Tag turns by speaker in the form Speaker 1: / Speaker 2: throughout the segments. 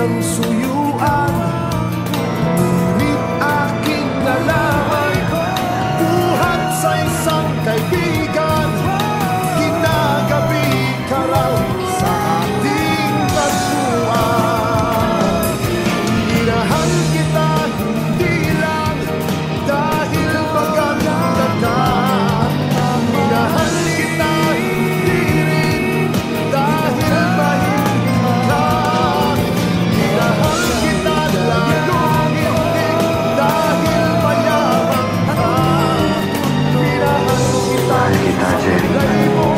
Speaker 1: ng suyuan, ngunit aking nalaman, buhat sa isang kaibigan, ginagabi ka raw sa ating tagpuan. Minahal kita hindi lang dahil maganda ka, minahal kita hindi rin dahil mahirap ka, minahal kita lalong hindi dahil mayaman ka, minahal kita sa kulay mo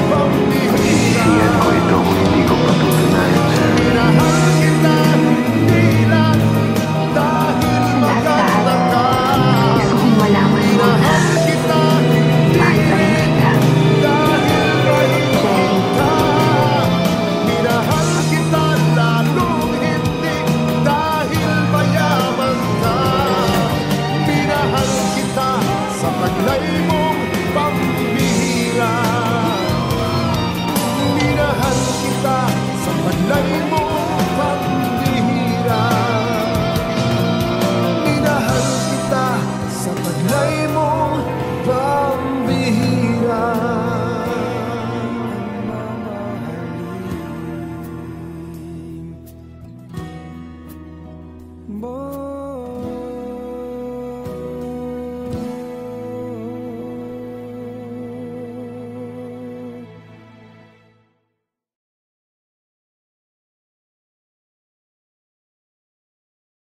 Speaker 2: Pagsisisihan ko ito kung hindi ko patutunayan sa'yo.
Speaker 1: minahal kita hindi lang dahil maganda ka,
Speaker 3: Gusto kong malaman mo na
Speaker 1: minahal kita hindi
Speaker 3: mahal pa rin kita.
Speaker 1: dahil mahirap ka, minahal kita lalong hindi dahil mayaman ka, minahal kita sa taglay mong pambihira, minahal kita sa taglay mong pambihira, minahal kita sa taglay mong pambihira. Mamahalin mo.